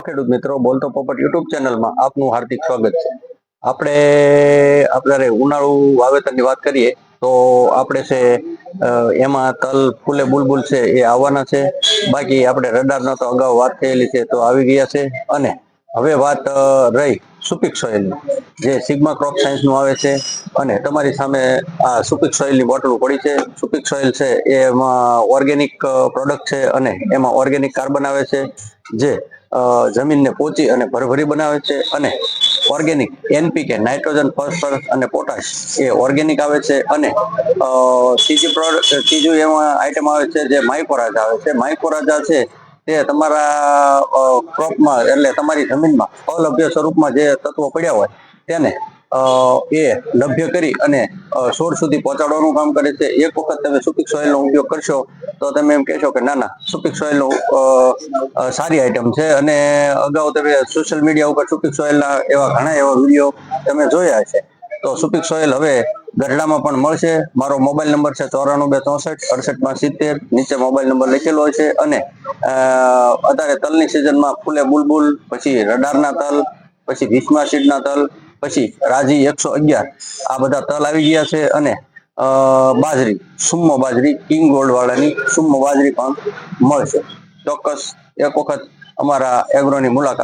ખેડૂત મિત્રો, બોલતો પોપટ યુટ્યુબ ચેનલમાં આપનું હાર્દિક સ્વાગત છે. આપણે અત્યારે ઉનાળુ વાવેતરની વાત કરીએ તો આપણે છે એમાં તલ ફૂલે બુલબુલ છે એ આવવાના છે. બાકી આપણે રડારનો તો અગાઉ વાત થયેલી છે તો આવી ગયા છે. અને હવે વાત રહી સુપિક સોઇલની, જે સિગ્મા ક્રોપ સાયન્સનું આવે છે. અને તમારી સામે આ સુપિક સોઇલની બોટલ પડી છે. સુપિક સોઇલ છે એમાં ઓર્ગેનિક પ્રોડક્ટ છે અને એમાં ઓર્ગેનિક કાર્બન આવે છે, જે જમીનને પોચી અને ભરભરી બનાવે છે. અને ઓર્ગેનિક એનપીકે નાઇટ્રોજન, ફોસ્ફરસ અને પોટાશ એ ઓર્ગેનિક આવે છે. અને ત્રીજું એમાં આઈટમ આવે છે જે માઇકોરાજા આવે છે. માઇકોરાજા છે તે તમારા ક્રોપમાં એટલે તમારી જમીનમાં અલભ્ય સ્વરૂપમાં જે તત્વો પડ્યા હોય તેને એ લભ્ય કરી અને છોડ સુધી પહોંચાડવાનું કામ કરે છે. એક વખત તમે સુપિક સોઇલનો ઉપયોગ કરશો તો તમે એમ કહેશો કે ના સુપિક સોઇલનો સારી આઈટમ છે. અને અગાઉ તમે સોશિયલ મીડિયા ઉપર સુપિક સોઇલના ઘણા એવા વિડીયો તમે જોયા છે. તો સુપિક સોઇલ હવે ગઢડામાં પણ મળશે. મારો મોબાઈલ નંબર છે 9426686870. નીચે મોબાઈલ નંબર લખેલો છે. અને અત્યારે તલની સિઝનમાં ફૂલે બુલબુલ, પછી રડારના તલ, પછી ભીષ્મા સીડના તલ, પછી રાજી 111 આ બધા તલ આવી ગયા છે. અને બાજરી, સુમ્મો બાજરી, કિંગ ગોલ્ડ વાળાની સુમ્મો બાજરી પણ મળશે. ચોક્કસ એક વખત અમારા એગ્રોની મુલાકાત